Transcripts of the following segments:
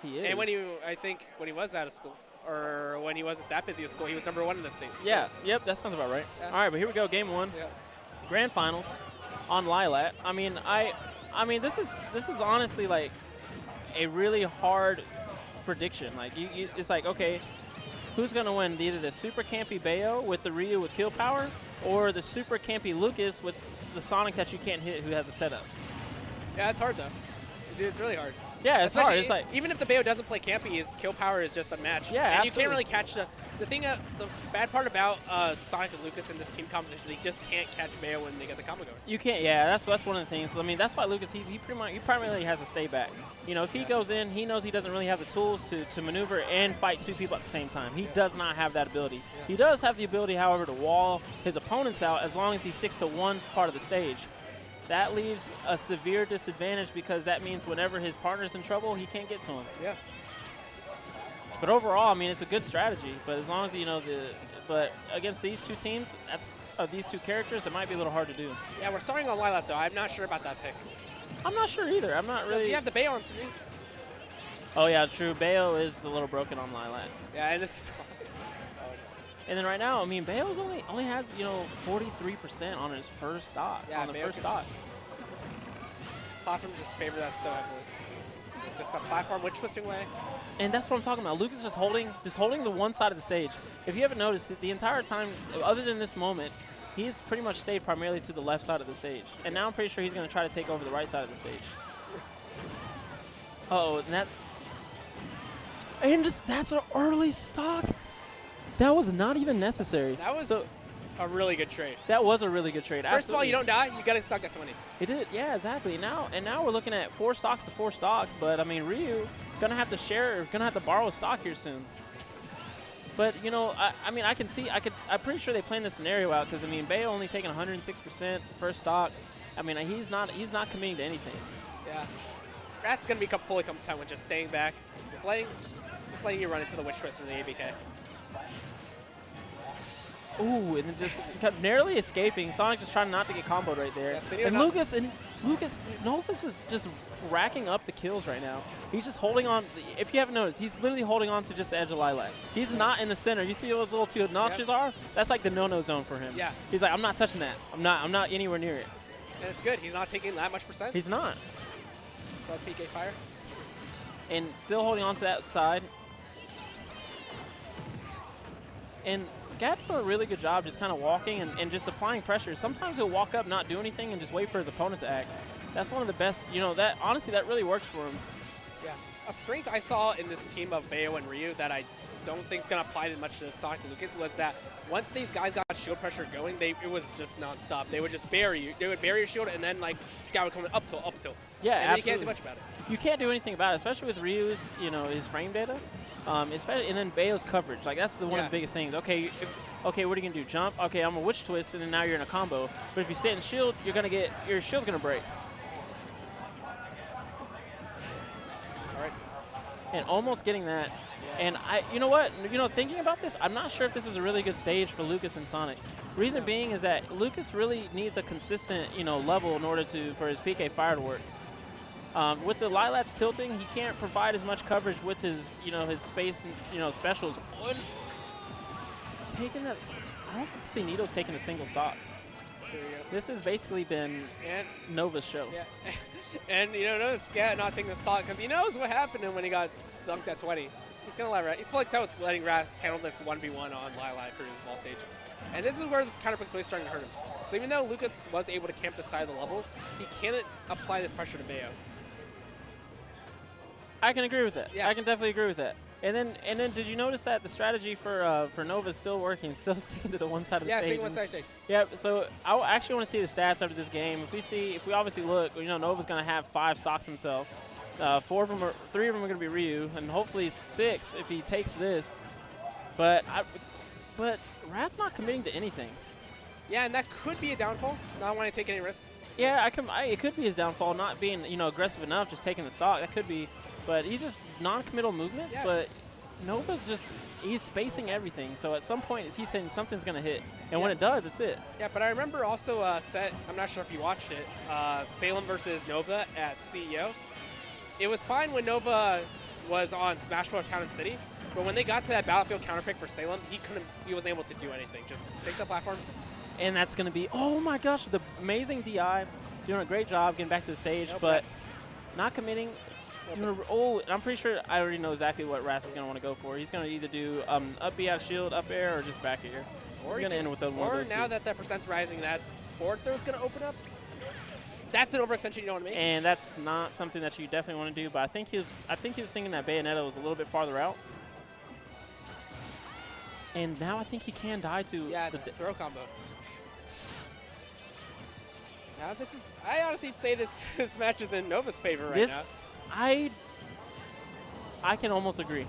He is. And I think when he was out of school, or when he wasn't that busy with school, he was #1 in the state. Yeah, yep, that sounds about right. Yeah. All right, but here we go, game 1. Yeah. Grand finals on Lilat. I mean, this is honestly like a really hard prediction. Like it's like, okay, who's gonna win? Either the super campy Bayo with the Ryu with kill power, or the super campy Lucas with the Sonic that you can't hit, who has the setups. Yeah, it's hard though. Dude, it's really hard. Yeah, it's hard. It's like even if the Bayo doesn't play campy, his kill power is just unmatched. Yeah, and absolutely. you can't really catch the bad part about Sonic and Lucas in this team composition. They just can't catch Bayo when they get the combo going. You can't. Yeah, that's one of the things. I mean, that's why Lucas he primarily has to stay back. You know, if he goes in, he knows he doesn't really have the tools to maneuver and fight 2 people at the same time. He does not have that ability. Yeah. He does have the ability, however, to wall his opponents out as long as he sticks to one part of the stage. That leaves a severe disadvantage because that means whenever his partner's in trouble, he can't get to him. Yeah. But overall, I mean, it's a good strategy. But as long as you know but against these 2 teams, these 2 characters, it might be a little hard to do. Yeah, we're starting on Lilat though. I'm not sure about that pick. I'm not sure either. I'm not really. Does he have the Bayo on screen? Oh yeah, true. Bayo is a little broken on Lilat. Yeah, and this is. And then right now, I mean, Bale's only has 43% on his first stock. Yeah, on the first stock. Platform just favor that so heavily. Just that platform witch twisting way. And that's what I'm talking about. Lucas just holding the one side of the stage. If you haven't noticed, the entire time, other than this moment, he's pretty much stayed primarily to the left side of the stage. And now I'm pretty sure he's going to try to take over the right side of the stage. Uh-oh, and that's an early stock. That was not even necessary. That was a really good trade. That was a really good trade. First of all, you don't die. You got to stock at 20. It did. Yeah, exactly. Now we're looking at 4 stocks to 4 stocks. But I mean, Ryu gonna have to borrow a stock here soon. But I mean, I'm pretty sure they planned this scenario out because I mean, Bayo only taking 106% first stock. I mean, he's not committing to anything. Yeah, that's gonna become fully content with just staying back, just letting you run into the witch twist or the ABK. Ooh, and then just narrowly escaping. Sonic just trying not to get comboed right there. Yeah, and Lucas, Nova's just racking up the kills right now. He's just holding on. If you haven't noticed, he's literally holding on to just the edge of Lilac. He's not in the center. You see what those little 2 notches are? That's like the no-no zone for him. Yeah. He's like, I'm not touching that. I'm not anywhere near it. And it's good. He's not taking that much percent. He's not. So I PK fire. And still holding on to that side. And ScAtt did a really good job just kind of walking and just applying pressure. Sometimes he'll walk up, not do anything, and just wait for his opponent to act. That's one of the best, that honestly, that really works for him. Yeah. A strength I saw in this team of Bayo and Ryu that I don't think is going to apply much to Sonic and Lucas was that once these guys got shield pressure going, it was just nonstop. They would just bury you. They would bury your shield, and then, like, ScAtt would come up tilt. Yeah, and absolutely. you can't do much about it. You can't do anything about it, especially with Ryu's, his frame data. Especially, and then Bayo's coverage. Like, that's one of the biggest things. Okay, what are you going to do? Jump? Okay, I'm a witch twist, and then now you're in a combo. But if you sit in shield, your shield's going to break. All right. And almost getting that. And you know what? Thinking about this, I'm not sure if this is a really good stage for Lucas and Sonic. Reason being is that Lucas really needs a consistent, level in order for his PK fire to work. With the Lilat's tilting, he can't provide as much coverage with his, his space, specials. Taking that, I don't think Sonido's taking a single stock. This has basically been Nova's show. Yeah. And notice ScAtt not taking the stock because he knows what happened when he got stunked at 20. He's gonna let Wrath. He's fully content with letting Wrath handle this 1v1 on Lilat for his small stages. And this is where this counterpick's really starting to hurt him. So even though Lucas was able to camp the side of the levels, he can't apply this pressure to Bayo. I can agree with that. Yeah. I can definitely agree with that. And then did you notice that the strategy for Nova is still working, still sticking to the one side of the stage? Yeah, sticking one side stage. Yeah, so I actually want to see the stats after this game. If we obviously look, Nova's going to have 5 stocks himself. 3 of them are going to be Ryu, and hopefully 6 if he takes this. But Wrath not committing to anything. Yeah, and that could be a downfall. Not wanting to take any risks. Yeah, it could be his downfall, not being aggressive enough, just taking the stock. That could be. But he's just non-committal movements, but Nova's he's spacing everything. So at some point, he's saying something's going to hit. And when it does, it's it. Yeah, but I remember also set, I'm not sure if you watched it, Salem versus Nova at CEO. It was fine when Nova was on Smash Bros. Town and City. But when they got to that Battlefield counterpick for Salem, he wasn't able to do anything. Just take the platforms. And that's going to be, oh my gosh, the amazing DI. Doing a great job getting back to the stage, but not committing. Oh, and I'm pretty sure I already know exactly what Wrath is going to want to go for. He's going to either do up B out shield, up air, or just back air. He's going to end with one of those now that percent's rising, that forward throw is going to open up. That's an overextension you don't want to make. And that's not something that you definitely want to do, but I think he was thinking that Bayonetta was a little bit farther out. And now I think he can die to the throw combo. Now this is, I honestly say this match is in Nova's favor right now. I can almost agree,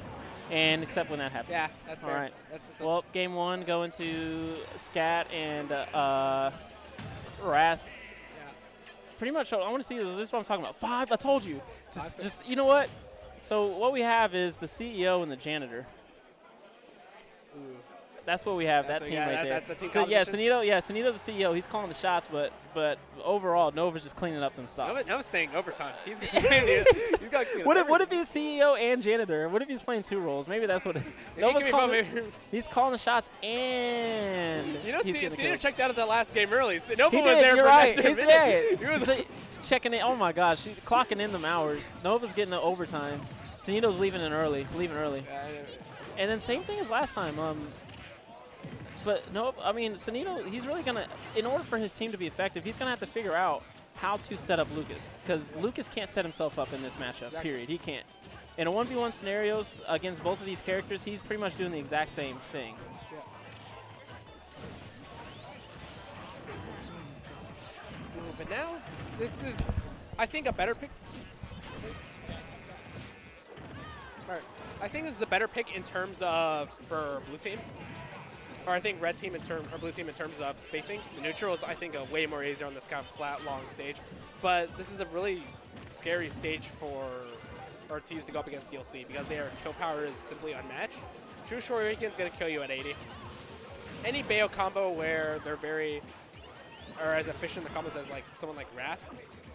and except when that happens. Yeah, that's fair. All right. That's just well, game one going to ScAtt and Wrath. Yeah. Pretty much, I want to see this. This is what I'm talking about. 5. I told you. Just you know what? So what we have is the CEO and the janitor. Ooh. That's what we have. That team right there. That's a team so Sonido's the CEO. He's calling the shots, but overall, Nova's just cleaning up them stops. Nova's staying overtime. He's got to clean up. What if he's CEO and janitor? What if he's playing 2 roles? Maybe that's what. Nova's calling. He's calling the shots and. Sonido checked out of the last game early. So Nova was there You're for right. He was checking in. Oh my gosh, clocking in them hours. Nova's getting the overtime. Sonido's leaving early. And then same thing as last time. But no, I mean, Sonido, he's really going to, in order for his team to be effective, he's going to have to figure out how to set up Lucas. Because Lucas can't set himself up in this matchup, period. He can't. In a 1v1 scenarios against both of these characters, he's pretty much doing the exact same thing. Yeah. But now, this is, I think, a better pick. I think this is a better pick in terms of, for blue team. Or I think red team or blue team in terms of spacing. The neutral is, I think, a way more easier on this kind of flat, long stage. But this is a really scary stage for RTs to go up against DLC because their kill power is simply unmatched. True Shuriken is going to kill you at 80. Any Bayo combo where they're as efficient in the combos as like someone like Wrath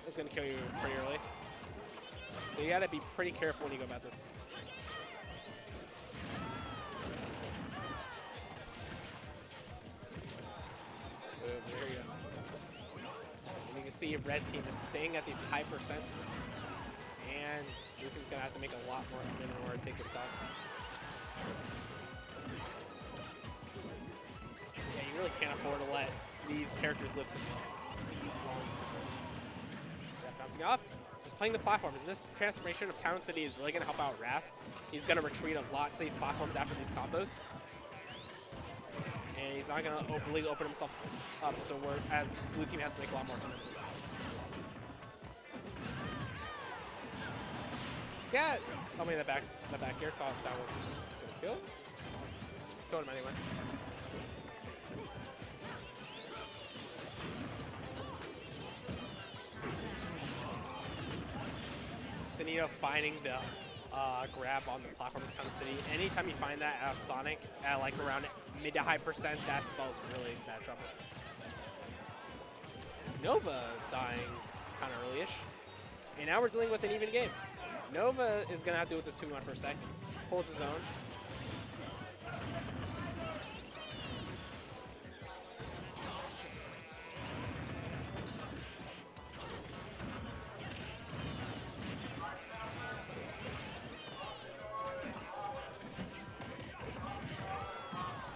is going to kill you pretty early. So you got to be pretty careful when you go about this. There you go. And you can see red team just staying at these high percents. And blue team's going to have to make a lot more in order to take the stock. Yeah, you really can't afford to let these characters live these long percents. Yeah, bouncing off. Just playing the platforms. And this transformation of Town City is really going to help out Wrath. He's going to retreat a lot to these platforms after these combos. And he's not going to openly open himself up, so as blue team has to make a lot more money. ScAtt, tell me the back here, thought that was going to kill. Killed him anyway. Sonido finding the grab on the platform this time of City. Anytime you find that as Sonic at like around mid to high percent, that spells really bad trouble. Nova dying kind of early-ish. And now we're dealing with an even game. Nova is going to have to deal with this 2-1 for a sec. Holds his own.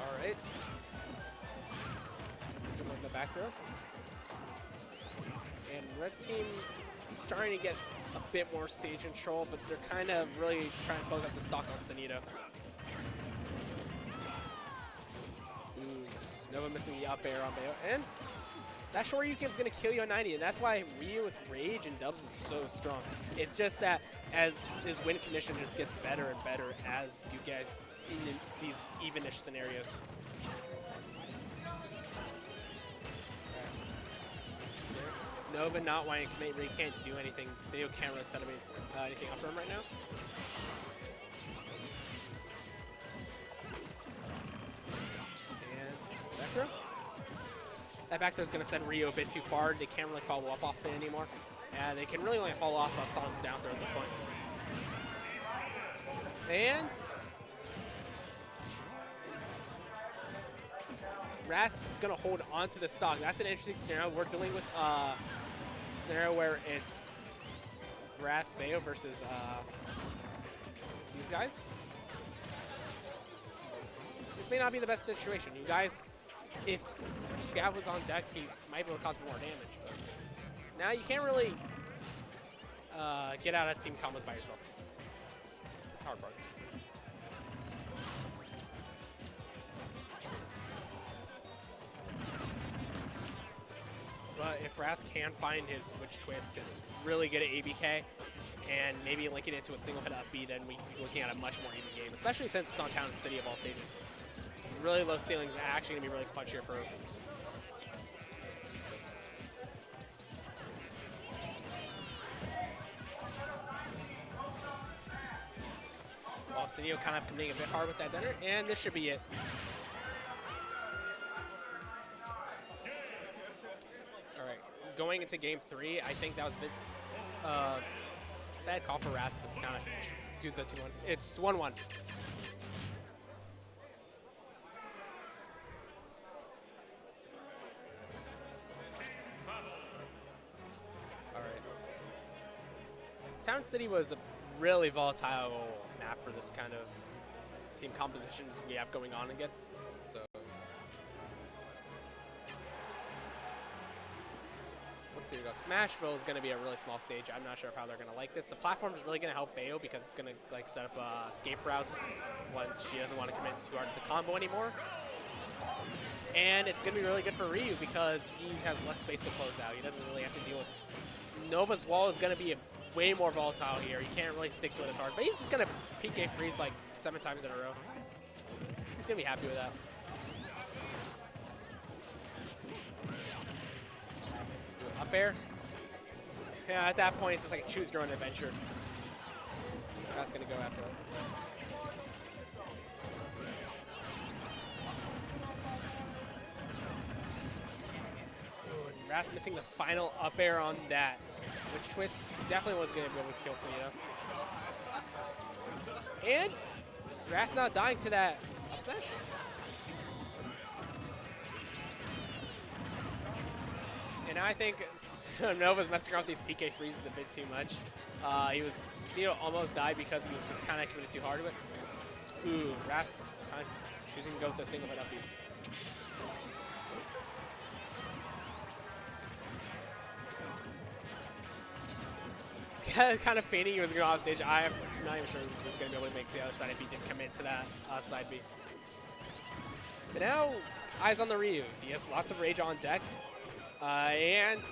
Alright. So we're the back throw. And red team is starting to get a bit more stage control, but they're kind of really trying to close out the stock on Sonido. Ooh, Nova missing the up air on Bayo. And that Shoryuken's going to kill you on 90, and that's why Ryu with Rage and Dubs is so strong. It's just that as his win condition just gets better and better as you guys in these evenish scenarios. Nova not wanting to commit, really can't do anything. Sonido can't really set anything up for him right now. And back throw. That back throw is going to send Ryu a bit too far. They can't really follow up off it anymore. And they can really only follow off of Sonic's down throw at this point. And Wrath's going to hold on to the stock. That's an interesting scenario. We're dealing with a scenario where it's Wrath's Bayo versus these guys. This may not be the best situation. You guys, if ScAtt was on deck, he might be able to cause more damage. But now you can't really get out of team combos by yourself. It's hard part. But if Wrath can find his Witch Twist, his really good at ABK, and maybe link it into a single hit up B, then we could be looking at a much more even game, especially since it's on Town and City of all stages. Really low ceilings are actually going to be really clutch here for well, Sonido kind of coming a bit hard with that dinner, and this should be it. Going into game 3, I think that was a bit bad call for Wrath to kind of do the 2-1. It's 1-1. All right. Town City was a really volatile map for this kind of team compositions we have going on against. So. Let's see, we go. Smashville is going to be a really small stage. I'm not sure how they're going to like this. The platform is really going to help Bayo because it's going to like set up escape routes when she doesn't want to commit too hard to the combo anymore. And it's going to be really good for Ryu because he has less space to close out. He doesn't really have to deal with. Nova's wall is going to be way more volatile here. You can't really stick to it as hard. But he's just going to PK freeze like 7 times in a row. He's going to be happy with that. Up air. Yeah, at that point, it's just like a choose your own adventure. That's going to go after it. Wrath missing the final up air on that. Which Twist definitely was going to be able to kill Sonido. And Wrath not dying to that up smash. And I think Nova's messing around with these PK freezes a bit too much. Sonido almost died because he was just kind of committed too hard to it. Ooh, Wrath kind of choosing to go with the single hit uppies. Kind of feigning he was going to go off stage. I'm not even sure he was going to be able to make the other side if he did commit to that side B. But now, eyes on the Ryu. He has lots of rage on deck. And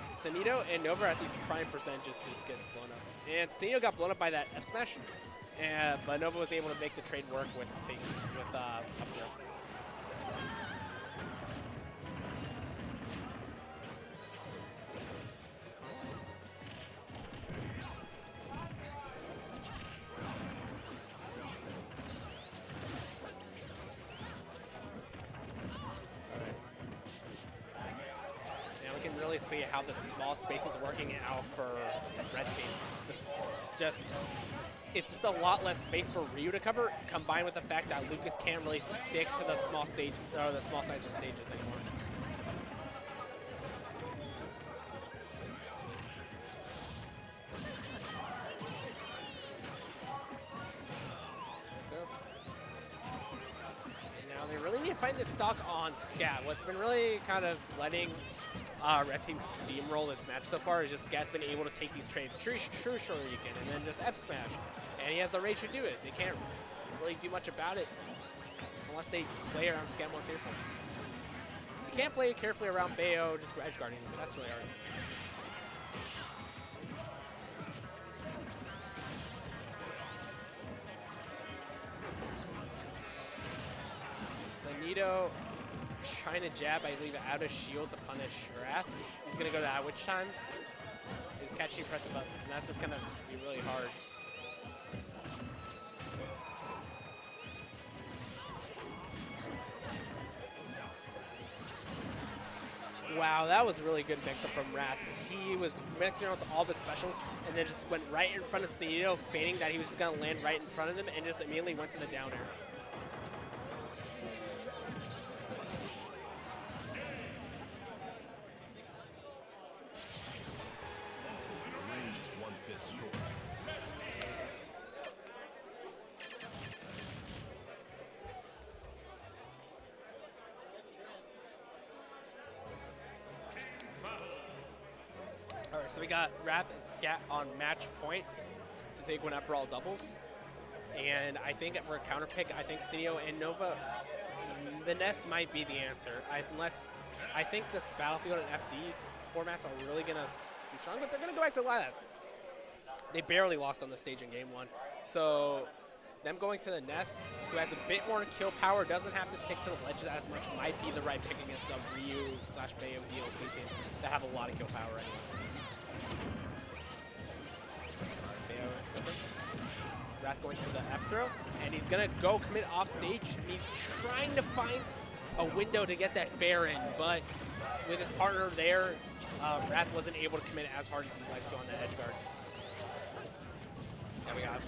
Sonido and Nova at these prime percentages just get blown up. And Sonido got blown up by that F smash, but Nova was able to make the trade work with up throw. See how the small space is working out for red team. It's just a lot less space for Ryu to cover, combined with the fact that Lucas can't really stick to the small stage or the small size of stages anymore. And now they really need to find this stock on ScAtt. What's been really kind of letting red team steamroll this match so far is just ScAtt's been able to take these trades, true Shoryuken, and then just F smash. And he has the rage to do it. They can't really do much about it unless they play around ScAtt more carefully. You can't play carefully around Bayo, just edge guarding, but that's really hard. Sonido trying to jab, I believe, out of shield to punish Wrath. He's going to go to that witch time. He's catching pressing buttons, and that's just going to be really hard. Wow, that was a really good mix-up from Wrath. He was mixing around with all the specials and then just went right in front of Sonido, feigning that he was just going to land right in front of him and just immediately went to the down air. So we got Wrath and ScAtt on match point to take Gwinnett Brawl doubles. And I think for a counter pick, I think Sonido and Nova, the Ness might be the answer. Unless I think this Battlefield and FD formats are really going to be strong, but they're going to go back to Lilac. They barely lost on the stage in game 1. So them going to the Ness, who has a bit more kill power, doesn't have to stick to the ledges as much, might be the right pick against a Ryu/Bayo DLC team that have a lot of kill power anyway. Wrath going to the F throw, and he's gonna go commit off stage, and he's trying to find a window to get that fair in, but with his partner there, Wrath wasn't able to commit as hard as he'd like to on the edge guard. Now we got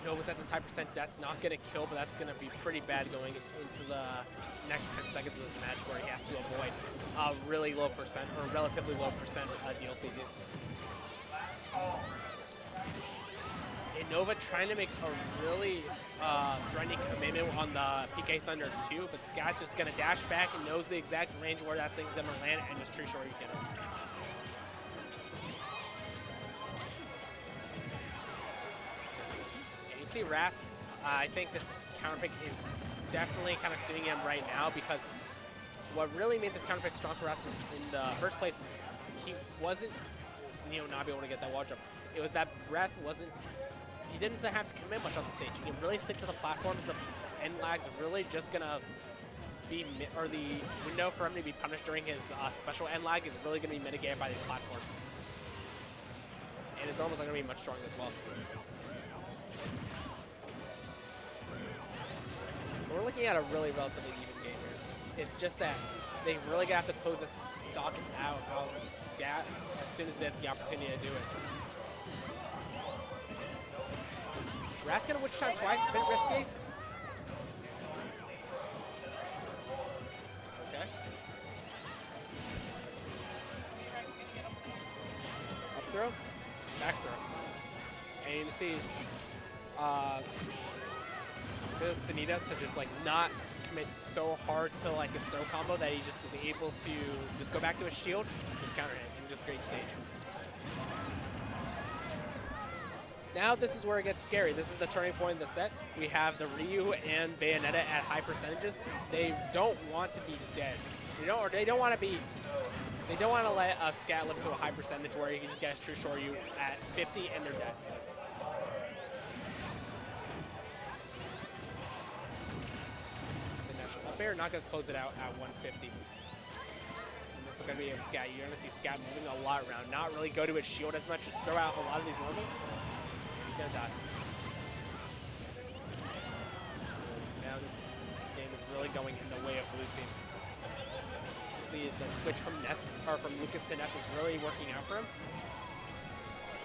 Nova's at this high percent. That's not gonna kill, but that's gonna be pretty bad going into the next 10 seconds of this match where he has to avoid a really low percent, or relatively low percent DLC team. And Nova trying to make a really grinding commitment on the PK Thunder 2, but ScAtt just gonna dash back and knows the exact range where that thing's gonna land and just tree short you get it. And you see Wrath, I think this counter pick is definitely kind of suiting him right now, because what really made this counter pick strong for Wrath in the first place, he wasn't Sonido not be able to get that wall jump. It was that Wrath he didn't have to commit much on the stage. He can really stick to the platforms. The end lag's really just gonna be, or the window for him to be punished during his special end lag is really gonna be mitigated by these platforms. And his normals are gonna be much stronger as well. But we're looking at a really relatively even game here. It's just that they really gonna have to close this stock out of ScAtt as soon as they have the opportunity to do it. Wrath gonna witch time twice, a bit risky. Okay. Up throw, back throw. And you can see Sonido to just like not commit so hard to like his throw combo that he just was able to just go back to his shield, just counter hit, and just great stage. Now this is where it gets scary. This is the turning point in the set. We have the Ryu and Bayonetta at high percentages. They don't want to be dead. They don't want to let a ScAtt live to a high percentage where he can just get true short you at 50 and they're dead. Spin dash up air, not gonna close it out at 150. And this is gonna be a ScAtt. You're gonna see ScAtt moving a lot around, not really go to his shield as much, just throw out a lot of these normals. He's gonna die. Now this game is really going in the way of blue team. You see the switch from Lucas to Ness is really working out for him.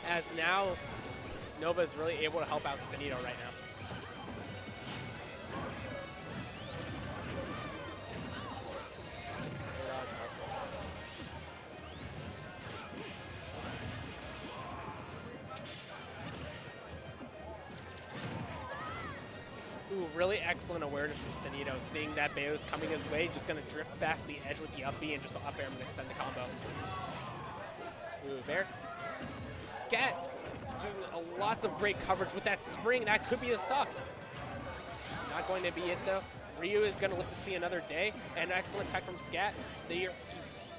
As now Nova is really able to help out Sonido right now. Really excellent awareness from Sonido, seeing that Bayo's coming his way, just going to drift past the edge with the up B and just up air and extend the combo. Ooh, there. ScAtt doing lots of great coverage with that spring. That could be the stock. Not going to be it though. Ryu is going to live to see another day, and excellent tech from ScAtt.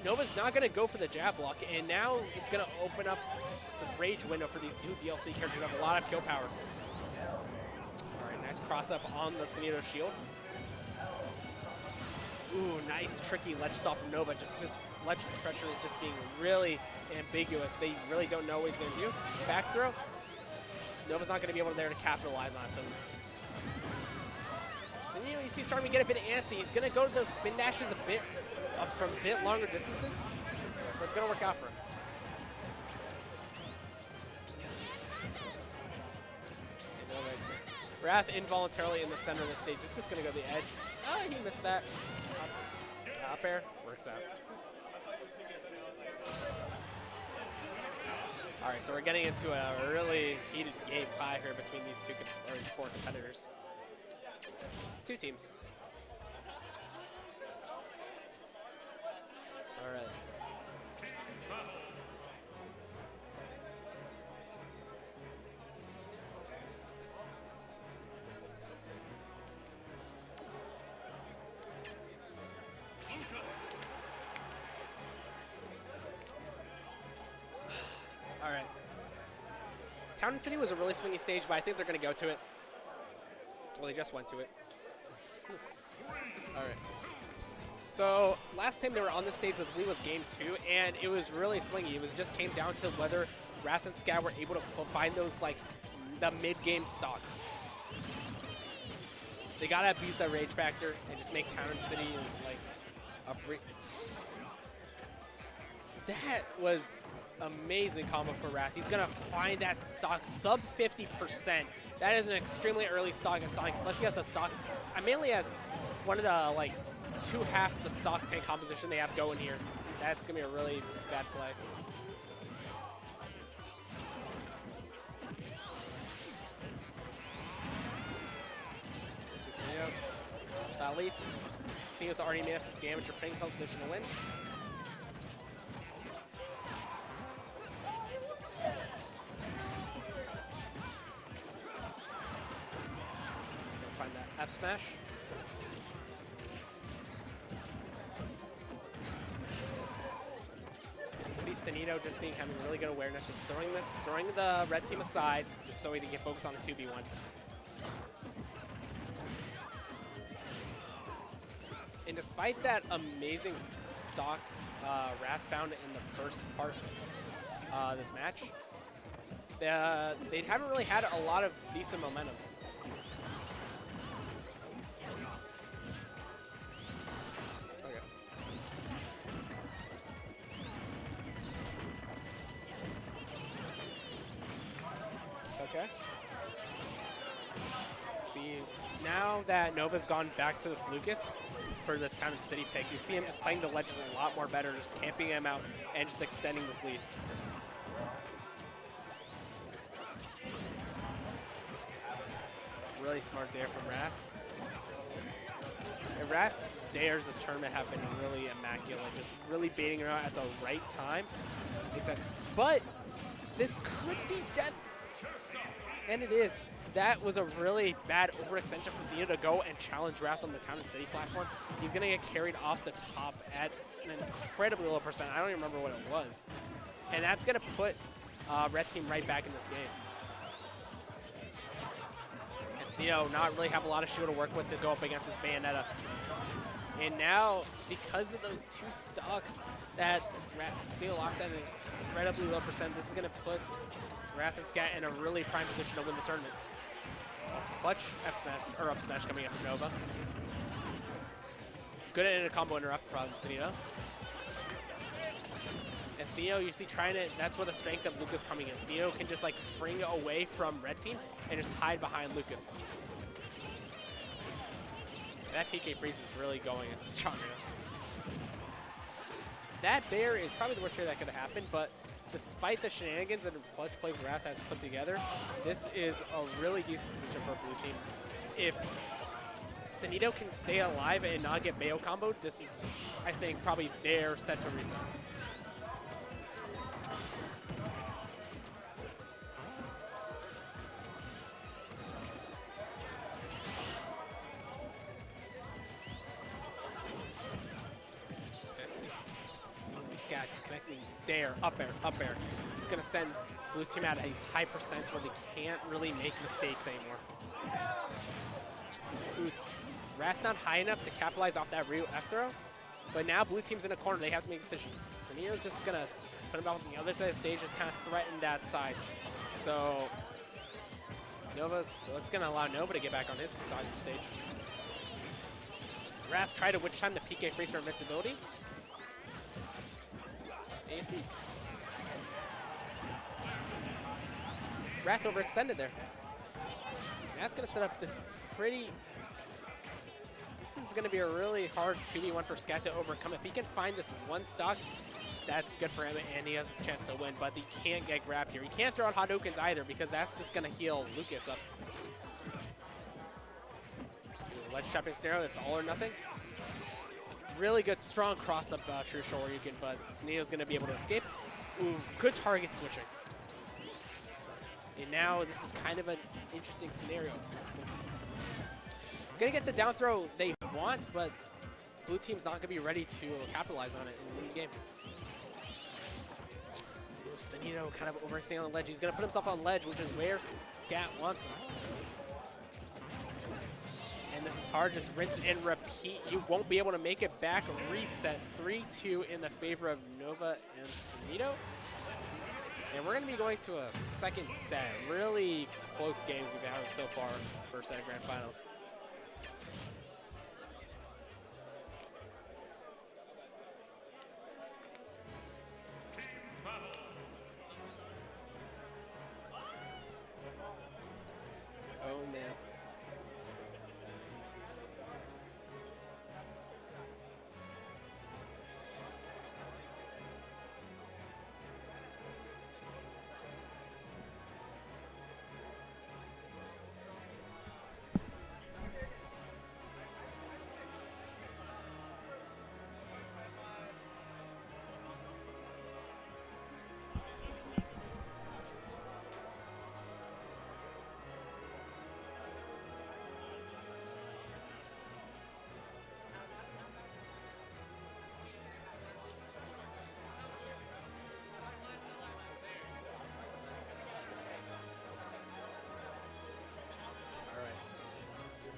Nova's not going to go for the jab block, and now it's going to open up the rage window for these two DLC characters who have a lot of kill power. Nice cross up on the Sonido shield. Ooh, nice tricky ledge stall from Nova. Just this ledge pressure is just being really ambiguous. They really don't know what he's going to do. Back throw. Nova's not going to be able there to capitalize on it. So Sonido, you see, starting to get a bit antsy. He's going to go to those spin dashes a bit from a bit longer distances, but it's going to work out for him. Wrath involuntarily in the center of the stage. This is going to go to the edge. Oh, he missed that. Up air. Works out. All right, so we're getting into a really heated game 5 here between these these 4 competitors. 2 teams. All right. All right. Town and City was a really swingy stage, but I think they're going to go to it. Well, they just went to it. All right. So last time they were on this stage was game 2, and it was really swingy. It was just came down to whether Wrath and ScAtt were able to find those like the mid-game stocks. They gotta abuse that rage factor and just make Town and City like a that was amazing combo for Wrath. He's gonna find that stock sub 50%. That is an extremely early stock at Sonic, especially as the stock mainly as one of the like 2/2 of the stock tank composition they have going here. That's gonna be a really bad play. This is Sonido. At least Sonido's already made some damage or putting himself in position to win. Just gonna find that F smash. See Sonido just having really good awareness, just throwing the red team aside, just so he can get focused on the 2v1. And despite that amazing stock Wrath found in the first part of this match, they haven't really had a lot of decent momentum. Okay. See, now that Nova's gone back to this Lucas for this Town and City pick, you see him just playing the ledges a lot more better, just camping him out and just extending this lead. Really smart dare from Wrath. And Wrath's dares this tournament have been really immaculate, just really baiting her out at the right time. But this could be death. And it is. That was a really bad overextension for Sonido to go and challenge Wrath on the Town and City platform. He's going to get carried off the top at an incredibly low percent. I don't even remember what it was. And that's going to put Red Team right back in this game. And Sonido not really have a lot of shield to work with to go up against this Bayonetta. And now, because of those 2 stocks that Sonido lost at an incredibly low percent, this is going to put Wrath and ScAtt in a really prime position to win the tournament. Clutch F smash or up smash coming up from Nova. Good at a combo interrupt from Sonido. And Sonido, you see, trying to. That's where the strength of Lucas coming in. Sonido can just like spring away from Red Team and just hide behind Lucas. That PK freeze is really going strong now. That bear is probably the worst trade that could have happened, but despite the shenanigans and clutch plays Wrath has put together, this is a really decent position for a blue team. If Sonido can stay alive and not get Bayo comboed, this is, I think, probably their set to reset. ScAtt connecting dare, up air. Just gonna send blue team at a high percent where they can't really make mistakes anymore. Wrath not high enough to capitalize off that Ryu F throw, but now blue team's in a corner, they have to make decisions. Sonido's just gonna put him out on the other side of the stage, just kind of threaten that side. So it's gonna allow Nova to get back on his side of the stage. Wrath tried to witch time the PK freeze for invincibility, Aces. Wrath overextended there. That's going to set up this pretty... This is going to be a really hard 2v1 for ScAtt to overcome. If he can find this one stock, that's good for him, and he has his chance to win, but he can't get grabbed here. He can't throw out Hadoukens either, because that's just going to heal Lucas up. Ledge trapping scenario, it's all or nothing. Really good, strong cross-up True Shoryuken, but Sonido's going to be able to escape. Ooh, good target switching. And now this is kind of an interesting scenario. Going to get the down throw they want, but blue team's not going to be ready to capitalize on it in the game. Sonido kind of overextending on the ledge. He's going to put himself on ledge, which is where ScAtt wants him. And this is hard. Just rinse and repeat. You won't be able to make it back. Reset 3-2 in the favor of Nova and Sonido. And we're going to be going to a second set. Really close games we've been having so far, first set of Grand Finals. Oh, man.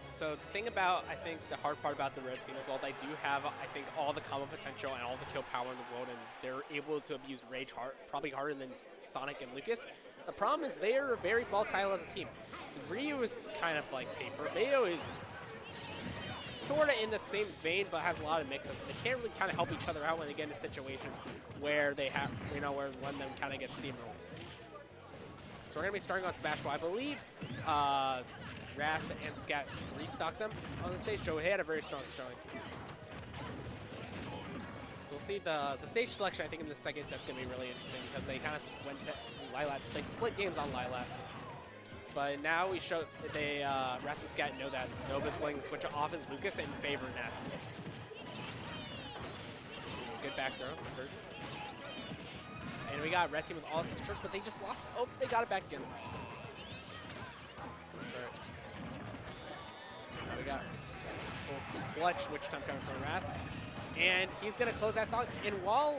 So the thing about, I think, the hard part about the red team as well, they do have, I think, all the combo potential and all the kill power in the world, and they're able to abuse Rage probably harder than Sonic and Lucas. The problem is they are very volatile as a team. Ryu is kind of like paper. Bayo is sort of in the same vein, but has a lot of mix-ups. They can't really kind of help each other out when they get into situations where they have, you know, where one of them kind of gets steamrolled. So we're going to be starting on Smash Ball. I believe Wrath and ScAtt restock them on the stage, so he had a very strong showing. So we'll see the stage selection. I think in the second set's going to be really interesting because they kind of went to Lilat. They split games on Lilat. But now we show that they, Wrath and ScAtt know that Nova's willing to switch off as Lucas in favor of Ness. Good back throw. And we got red team with all this trick, but they just lost. Oh, they got it back again. Now we got full clutch, which time coming from Wrath. And he's going to close that song. And while,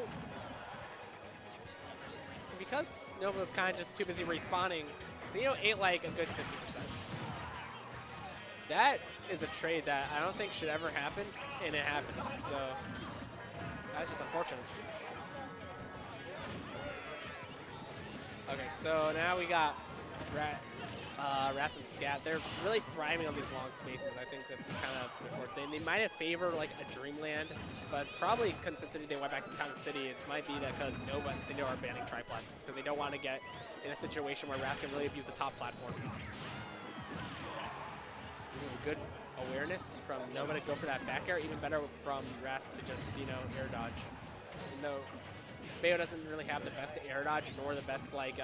because Nova was kind of just too busy respawning, Sonido ate like a good 60%. That is a trade that I don't think should ever happen, and it happened. So that's just unfortunate. Okay, so now we got Wrath and ScAtt. They're really thriving on these long spaces. I think that's kind of important. They might have favored like a Dreamland, but probably considering they went back to Town City, it might be that because Nova and Sonido are banning triplets because they don't want to get in a situation where Wrath can really abuse the top platform. Good awareness from Nova to go for that back air. Even better from Wrath to just, you know, air dodge. Even though Bayo doesn't really have the best air dodge nor the best, like,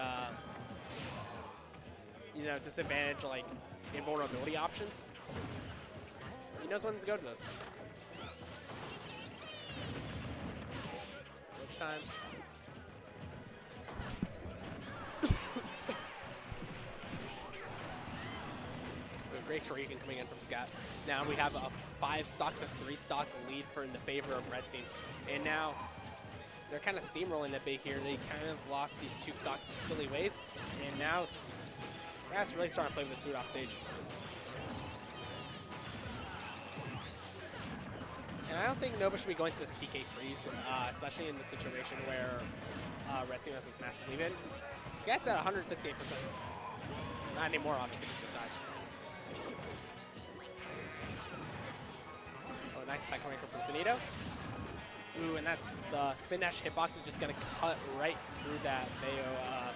you know, disadvantage, like, invulnerability options. He knows when to go to those. Which time? Great Shoryuken coming in from ScAtt. Now we have a 5-stock to 3-stock lead in the favor of red team. And now they're kind of steamrolling a bit here. They kind of lost these 2 stocks in silly ways. And now Wrath's really starting to play with this food off stage. And I don't think Nova should be going to this PK freeze, especially in the situation where red team has this massive lead in. ScAtt's at 168%. Not anymore, obviously, he just died. Nice tackle maker from Sonido. Ooh, and that the spin dash hitbox is just going to cut right through that Bayo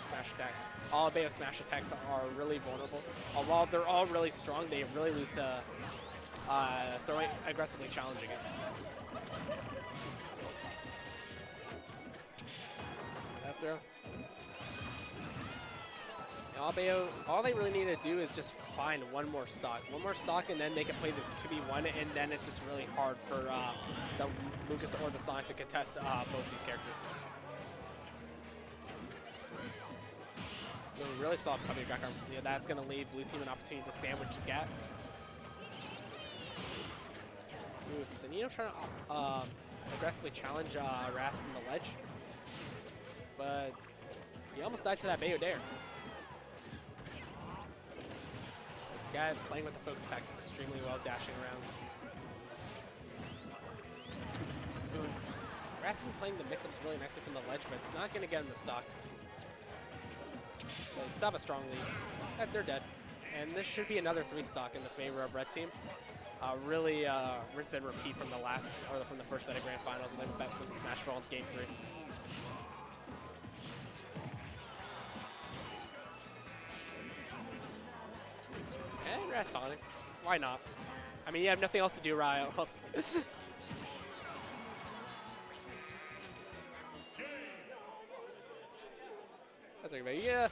smash attack. All Bayo smash attacks are really vulnerable. While they're all really strong, they really lose to throwing aggressively challenging it. That throw. All they really need to do is just find one more stock, and then they can play this 2v1, and then it's just really hard for the Lucas or the Sonic to contest both these characters. A really solid cover back arm. So that's going to leave blue team an opportunity to sandwich ScAtt. Ooh, Sonido trying to aggressively challenge Wrath from the ledge, but he almost died to that Bayo Dare. ScAtt playing with the focus attack extremely well, dashing around. Wrath is playing the mix-ups really nicely from the ledge, but it's not going to get him the stock. They still have a strong lead. They're dead. And this should be another 3 stock in the favor of red team. Really rinse and repeat from the first set of grand finals when they went back with the Smash Brawl in game 3. And Wrath taunting. Why not? I mean, you have nothing else to do, Ryo. That's okay, yeah.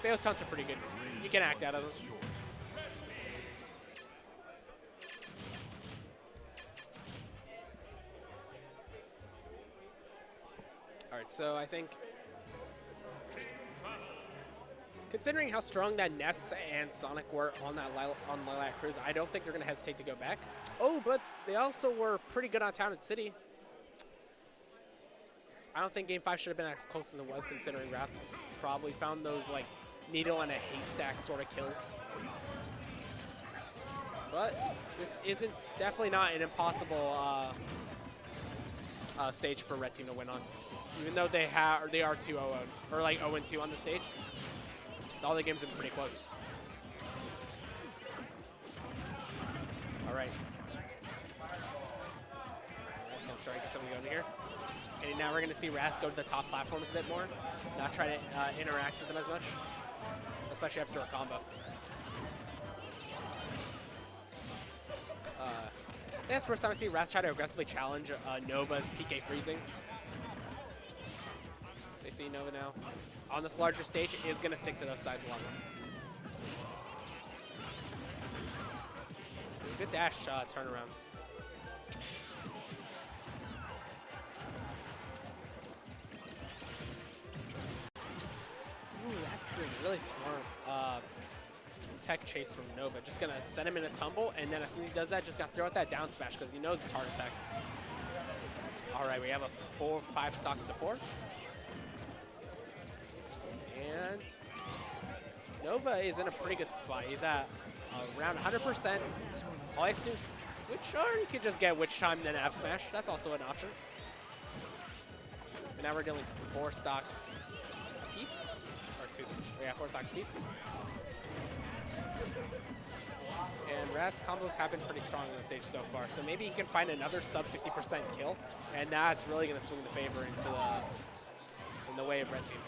Bayo's taunts are pretty good. You can act out of them. All right, so I think considering how strong that Ness and Sonic were on that Lilac Cruise, I don't think they're going to hesitate to go back. Oh, but they also were pretty good on Town and City. I don't think Game 5 should have been as close as it was, considering Wrath probably found those like needle in a haystack sort of kills. But this isn't definitely not an impossible stage for Red Team to win on. Even though they are 2-0 or like 0-2 on the stage, all the games have been pretty close. All right. That's gonna start getting something going here. And now we're going to see Wrath go to the top platforms a bit more, not try to interact with them as much, especially after a combo. That's the first time I see Wrath try to aggressively challenge Nova's PK freezing. They see Nova now. On this larger stage, is going to stick to those sides a lot more. Good dash turnaround. Ooh, that's a really smart tech chase from Nova. Just going to set him in a tumble, and then as soon as he does that, just got to throw out that down smash because he knows it's heart attack. All right, we have a 5 stocks to 4. And Nova is in a pretty good spot. He's at around 100%. All he has to do is switch, or you could just get Witch Time then F Smash. That's also an option. And now we're dealing 4 stocks a piece. Or 2, yeah, 4 stocks a piece. And Wrath's combos have been pretty strong on the stage so far. So maybe he can find another sub 50% kill, and that's really going to swing the favor in the way of Red Team.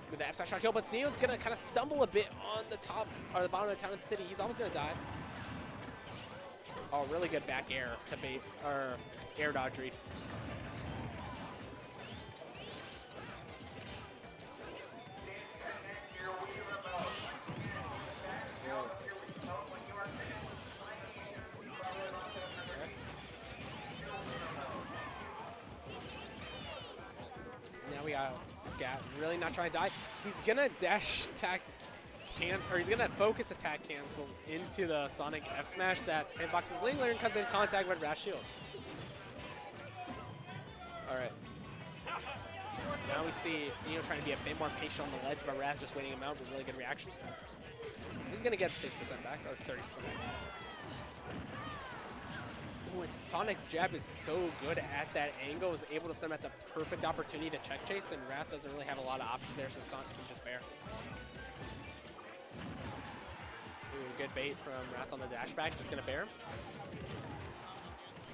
With the F-Smash shot kill, but Sonido's going to kind of stumble a bit on the top, or the bottom of the Town and City. He's almost going to die. Oh, really good back air to bait, or air dodge read. Now we got ScAtt really not trying to die. He's gonna dash attack or he's gonna focus attack cancel into the Sonic F Smash that Sandbox is lingering because it's contact with Rash Shield. Alright. Now we see Sonido trying to be a bit more patient on the ledge, but Raz just waiting him out with really good reactions. He's gonna get 50% back, or 30% back. Ooh, and Sonic's jab is so good at that angle, is able to send him at the perfect opportunity to check chase, and Wrath doesn't really have a lot of options there, so Sonic can just bear. Ooh, good bait from Wrath on the dash back, just gonna bear him.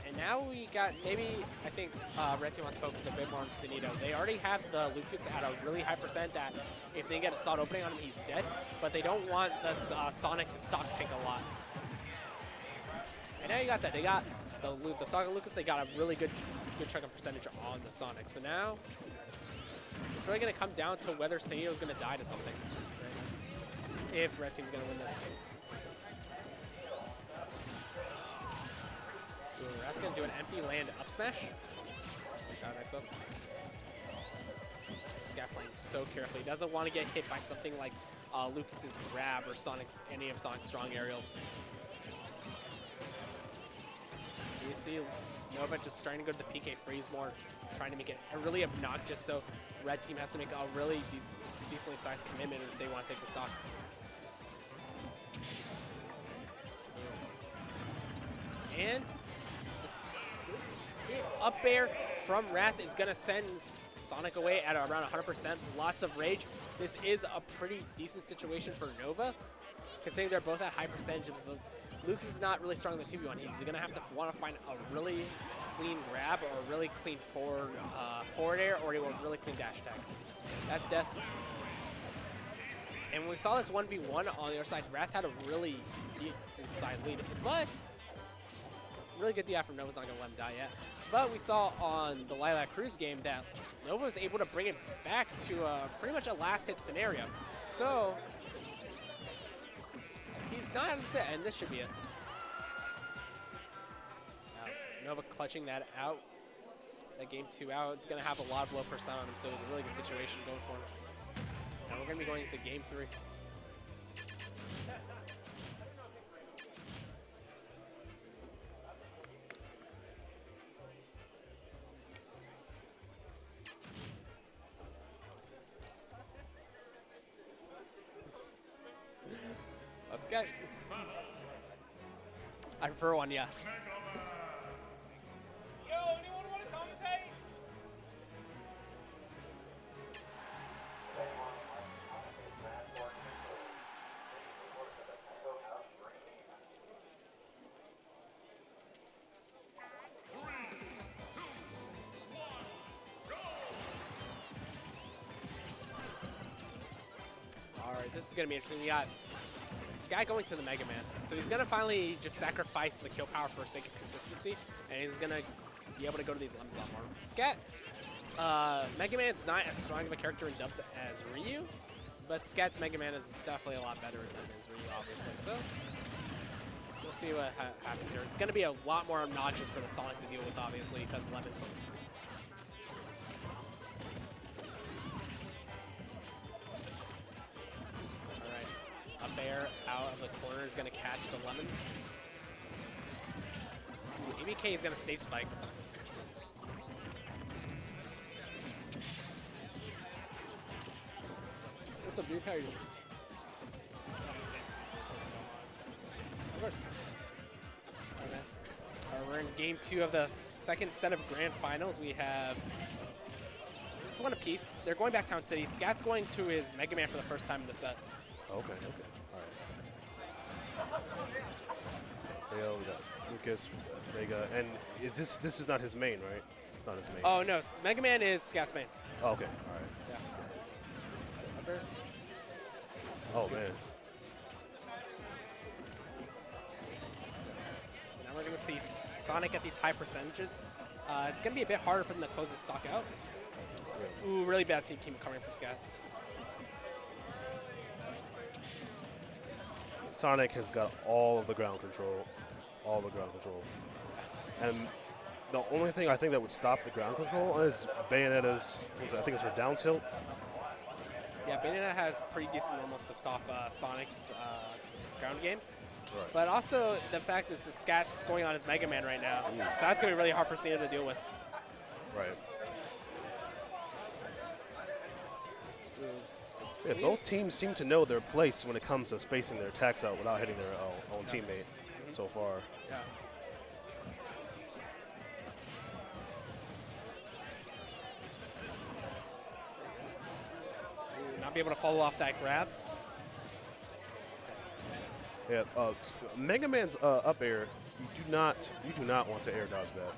And And now we got maybe, I think Red Team wants to focus a bit more on Sonido. They already have the Lucas at a really high percent that if they get a solid opening on him, he's dead. But they don't want the Sonic to stock tank a lot. And now you got that. They got the Sonic Lucas, they got a really good chunk of percentage on the Sonic. So now it's really going to come down to whether Sonido is going to die to something. If Red Team's going to win this. Wrath going to do an empty land up smash. Next up. ScAtt playing so carefully. Doesn't want to get hit by something like Lucas's grab or any of Sonic's strong aerials. You see Nova just trying to go to the PK freeze more, trying to make it really obnoxious, so Red Team has to make a really decently sized commitment if they want to take the stock. And this up air from Wrath is going to send Sonic away at around 100%. Lots of rage. This is a pretty decent situation for Nova, considering they're both at high percentages. So Lucas is not really strong in the 2v1. He's going to have to want to find a really clean grab or a really clean forward air or a really clean dash attack. That's death. And when we saw this 1v1 on the other side, Wrath had a really decent size lead. But really good DI from Nova's not going to let him die yet. But we saw on the Lilac Cruise game that Nova was able to bring it back to pretty much a last hit scenario. So he's not upset, and this should be it. Nova clutching that out. That game 2 out. It's going to have a lot of low percent on him, so it was a really good situation going for him. And we're going to be going into game 3. Let's go. I prefer one, yeah. Yo, anyone want to commentate? All right, this is going to be interesting. We got ScAtt going to the Mega Man. So he's going to finally just sacrifice the kill power for the sake of consistency, and he's going to be able to go to these lemons a lot more. ScAtt, Mega Man's not as strong of a character in dubs as Ryu, but ScAtt's Mega Man is definitely a lot better than his Ryu, obviously. So we'll see what happens here. It's going to be a lot more obnoxious for the Sonic to deal with, obviously, because lemons. Bear out of the corner is going to catch the lemons. Ooh, ABK is going to stage spike. What's up, dude? How are you? Of course. Okay. We're in game 2 of the second set of grand finals. We have it's one apiece. They're going back Town City. ScAtt's going to his Mega Man for the first time in the set. Okay. All right. Theo, we got Lucas, Vega, and this is not his main, right? It's not his main. Oh no, Mega Man is ScAtt's main. Oh, okay, all right. Yeah. So, upper. Oh man. Now we're gonna see Sonic at these high percentages. It's gonna be a bit harder for them to close the stock out. Ooh, really bad team coming for ScAtt. Sonic has got all of the ground control, and the only thing I think that would stop the ground control is Bayonetta's. I think it's her down tilt. Yeah, Bayonetta has pretty decent normals to stop Sonic's ground game. Right. But also the fact is ScAtt's going on his Mega Man right now, so that's gonna be really hard for Sonido to deal with. Right. Oops. Yeah, both teams seem to know their place when it comes to spacing their attacks out without hitting their own teammate so far. Yeah. Ooh, not be able to follow off that grab. Yeah, Mega Man's up air. You do not want to air dodge that.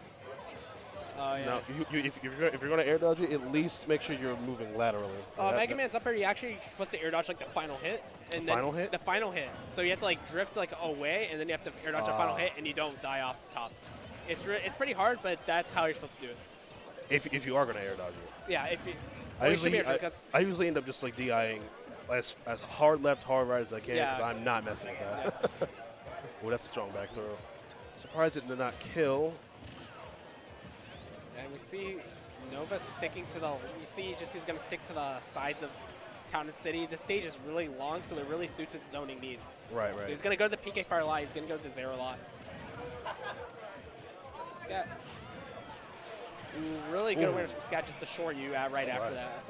Oh, yeah. No, if you're going to air dodge it, at least make sure you're moving laterally. Mega Man's up air, you actually supposed to air dodge like the final hit. And then final hit? The final hit. So you have to like drift like away, and then you have to air dodge the final hit, and you don't die off the top. It's pretty hard, but that's how you're supposed to do it. If you are going to air dodge it. Yeah, if you. I usually end up just like DIing as hard left, hard right as I can because I'm not messing with that. Yeah. Oh, that's a strong back throw. Surprised it did not kill. And we see Nova sticking to the. You see, just he's going to stick to the sides of Town and City. The stage is really long, so it really suits his zoning needs. Right. So he's going to go to the PK Fire lot. He's going to go to the Zero lot. ScAtt. Ooh, really good awareness from ScAtt just to shore you right after that.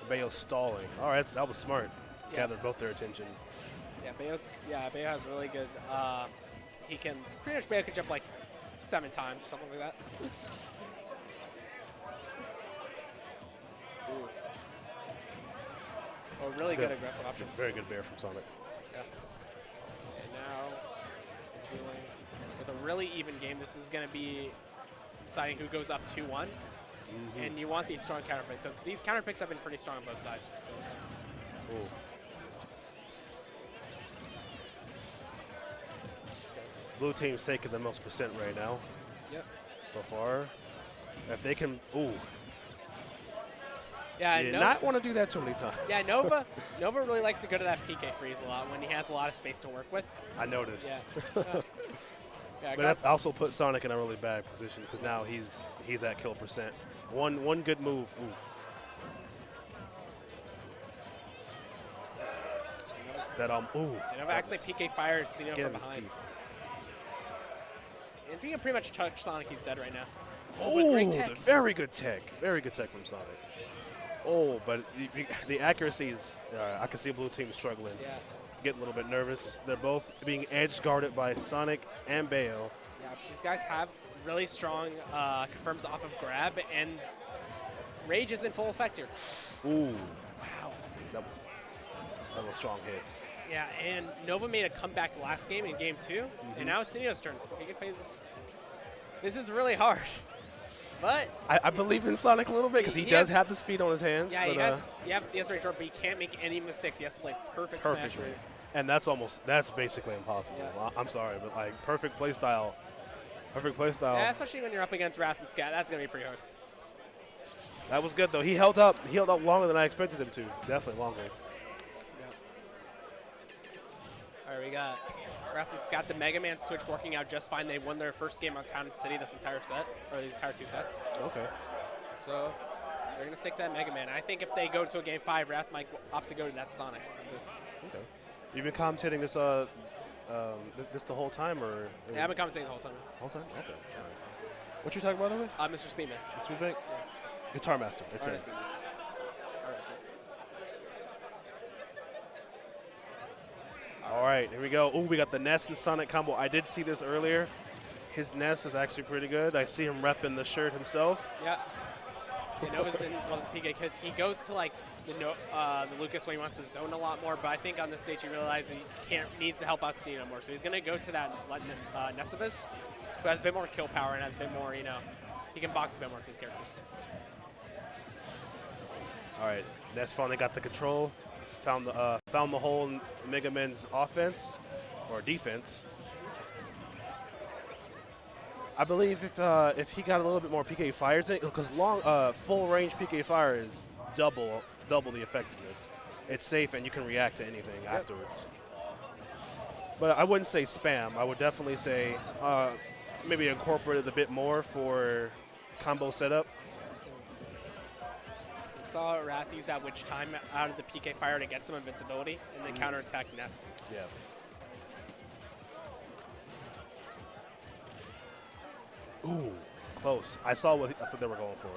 Bayo's stalling. All right, that was smart. Yeah. Gathered both their attention. Yeah, Bayo has really good. He can pretty much Bayo can jump like 7 times or something like that. Ooh. Oh, really good aggressive options. Very good bear from Sonic. Yeah. And now dealing with a really even game. This is going to be deciding who goes up 2-1. And you want these strong counter picks because these counter picks have been pretty strong on both sides. So. Ooh. Blue team's taking the most percent right now. Yep. So far. If they can, Yeah, you did not want to do that too many times. Yeah, Nova really likes to go to that PK freeze a lot when he has a lot of space to work with. I noticed. Yeah. Yeah, but that also put Sonic in a really bad position because now he's at kill percent. One good move. Ooh. Set ooh. And Nova actually PK fires Sonido from behind. Teeth. And if he can pretty much touch Sonic, he's dead right now. Oh, great tech. Very good tech. Very good tech from Sonic. Oh, but the accuracy is, I can see blue team struggling. Yeah. Getting a little bit nervous. They're both being edge guarded by Sonic and Bayo. Yeah, these guys have really strong confirms off of grab, and Rage is in full effect here. Ooh. Wow. That was a strong hit. Yeah, and Nova made a comeback last game in game 2, and now it's Sonido's turn. This is really hard. But I believe in Sonic a little bit because he does have the speed on his hands. Yeah, but, he has rage guard, but he can't make any mistakes. He has to play perfect perfectly. smash rate. And that's basically impossible. Yeah. I'm sorry, but like perfect play style. Perfect play style. Yeah, especially when you're up against Wrath and ScAtt. That's going to be pretty hard. That was good though. He held up longer than I expected him to. Definitely longer. Yeah. All right, we got Wrath and ScAtt, the Mega Man switch working out just fine. They won their first game on Town and City this entire set, or these entire 2 sets. Okay. So they're going to stick to that Mega Man. I think if they go to a game 5, Wrath might opt to go to that Sonic. Okay. You've been commentating this this the whole time, or? Yeah, I've been commentating the whole time. Whole time? Okay. All right. What you talking about over? Mr. Speedman. Mr. Speedman? Yeah. Guitar Master. That's it. All right, here we go. Oh, we got the Ness and Sonic combo. I did see this earlier. His Ness is actually pretty good. I see him repping the shirt himself. Yeah. Nova's been one of his PK kids. He goes to like the Lucas when he wants to zone a lot more, but I think on this stage he realized he needs to help out Sonido more. So he's going to go to that Nessivis, who has a bit more kill power and has a bit more, he can box a bit more with these characters. All right, Ness finally got the control. Found the hole in Mega Man's offense or defense. I believe if he got a little bit more PK fires in, because full range PK fire is double the effectiveness. It's safe and you can react to anything afterwards. But I wouldn't say spam. I would definitely say maybe incorporate it a bit more for combo setup. Saw Wrath use that witch time out of the PK fire to get some invincibility and then counterattack Ness. Yeah. Ooh, close. I saw what they were going for.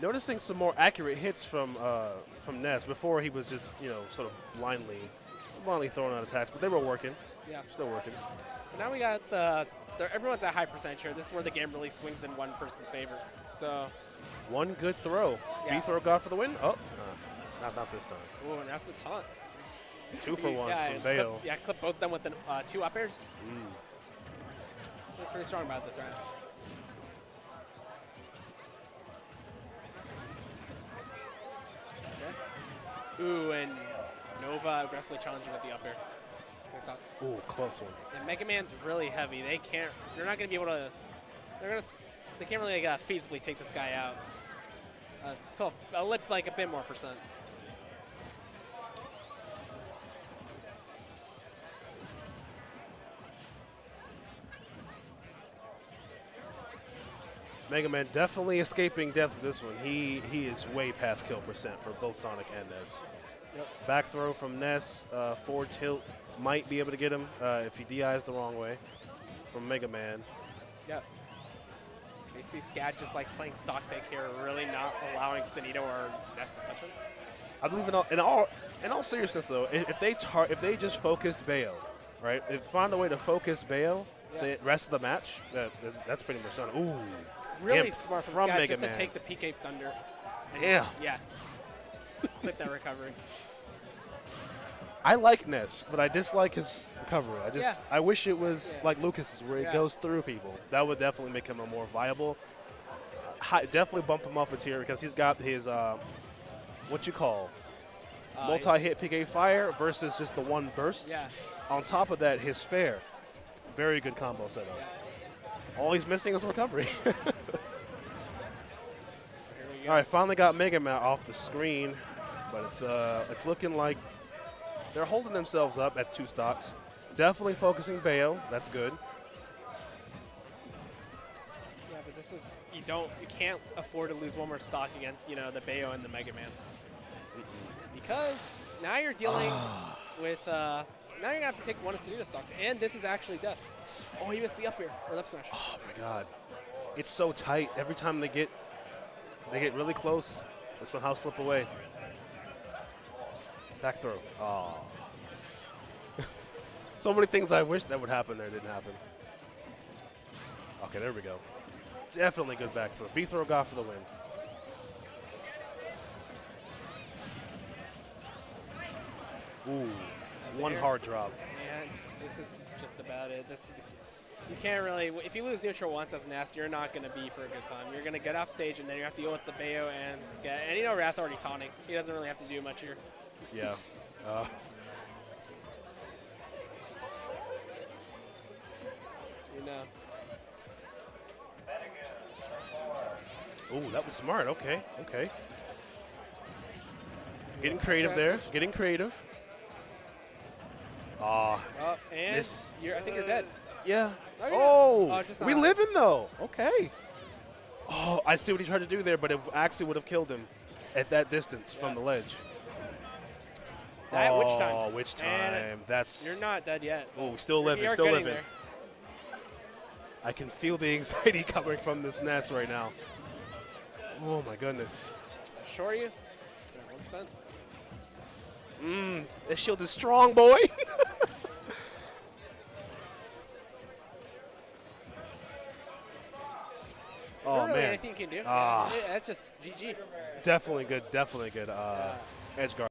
Noticing some more accurate hits from Ness. Before he was just sort of blindly throwing out attacks, but they were working. Yeah, still working. But now we got the everyone's at high percentage here. This is where the game really swings in one person's favor. So, One good throw. Yeah. B-throw got for the win? Oh, not this time. ooh, and after the taunt. 2 for 1 yeah, from Bayo. clip both of them with the 2 up airs. Feel pretty strong about this, right? Okay. Ooh, and Nova aggressively challenging with the up air. Thanks, Doc. Ooh, close one. And Mega Man's really heavy. They're not gonna be able to. They can't really feasibly take this guy out. So like a bit more percent. Mega Man definitely escaping death with this one. He is way past kill percent for both Sonic and Ness. Yep. Back throw from Ness, forward tilt might be able to get him if he DIs the wrong way from Mega Man. Yep. You see ScAtt just like playing stock take here, really not allowing Sonido or Ness to touch him. I believe in all seriousness though, if they just focused Bayo, right? If find a way to focus Bayo, the rest of the match, that's pretty much done. Ooh. Really Damn, smart from from ScAtt Mega just Man. to take the PK Thunder. And Yeah. Yeah. Clip that recovery. I like Ness, but I dislike his recovery. I wish it was like Lucas's, where it goes through people. That would definitely make him a more viable. Definitely bump him up a tier because he's got his what you call multi-hit PK fire versus just the one burst. Yeah. On top of that, his fair, very good combo setup. All he's missing is recovery. Here we go. All right, finally got Mega Man off the screen, but it's looking like they're holding themselves up at 2 stocks. Definitely focusing Bayo. That's good. Yeah, but this is you can't afford to lose one more stock against the Bayo and the Mega Man because now you're dealing with now you're gonna have to take one of Sonido stocks, and this is actually death. Oh, he missed the up air or up smash. Oh my God, it's so tight. Every time they get really close, they somehow slip away. Back throw. Oh. So many things I wish that would happen there didn't happen. Okay, there we go. Definitely good back throw. B throw got for the win. Ooh, one hard drop. And this is just about it. You can't really. If you lose neutral once as Ness, you're not going to be for a good time. You're going to get off stage, and then you have to deal with the Bayo and ScAtt. And Wrath already taunting. He doesn't really have to do much here. Yeah. Ooh, that was smart. Okay. Getting creative there. Getting creative. And I think you're dead. Yeah. Oh, just we not. living though. Okay. Oh, I see what he tried to do there, but it actually would have killed him at that distance from the ledge. Witch times. Witch time. And That's. You're not dead yet. Oh, still living. You're Still getting living. there. I can feel the anxiety coming from this Ness right now. Oh my goodness. Short you? 1%. This shield is strong, boy. Is there really anything you can do? That's just GG. Definitely good. Edge guard.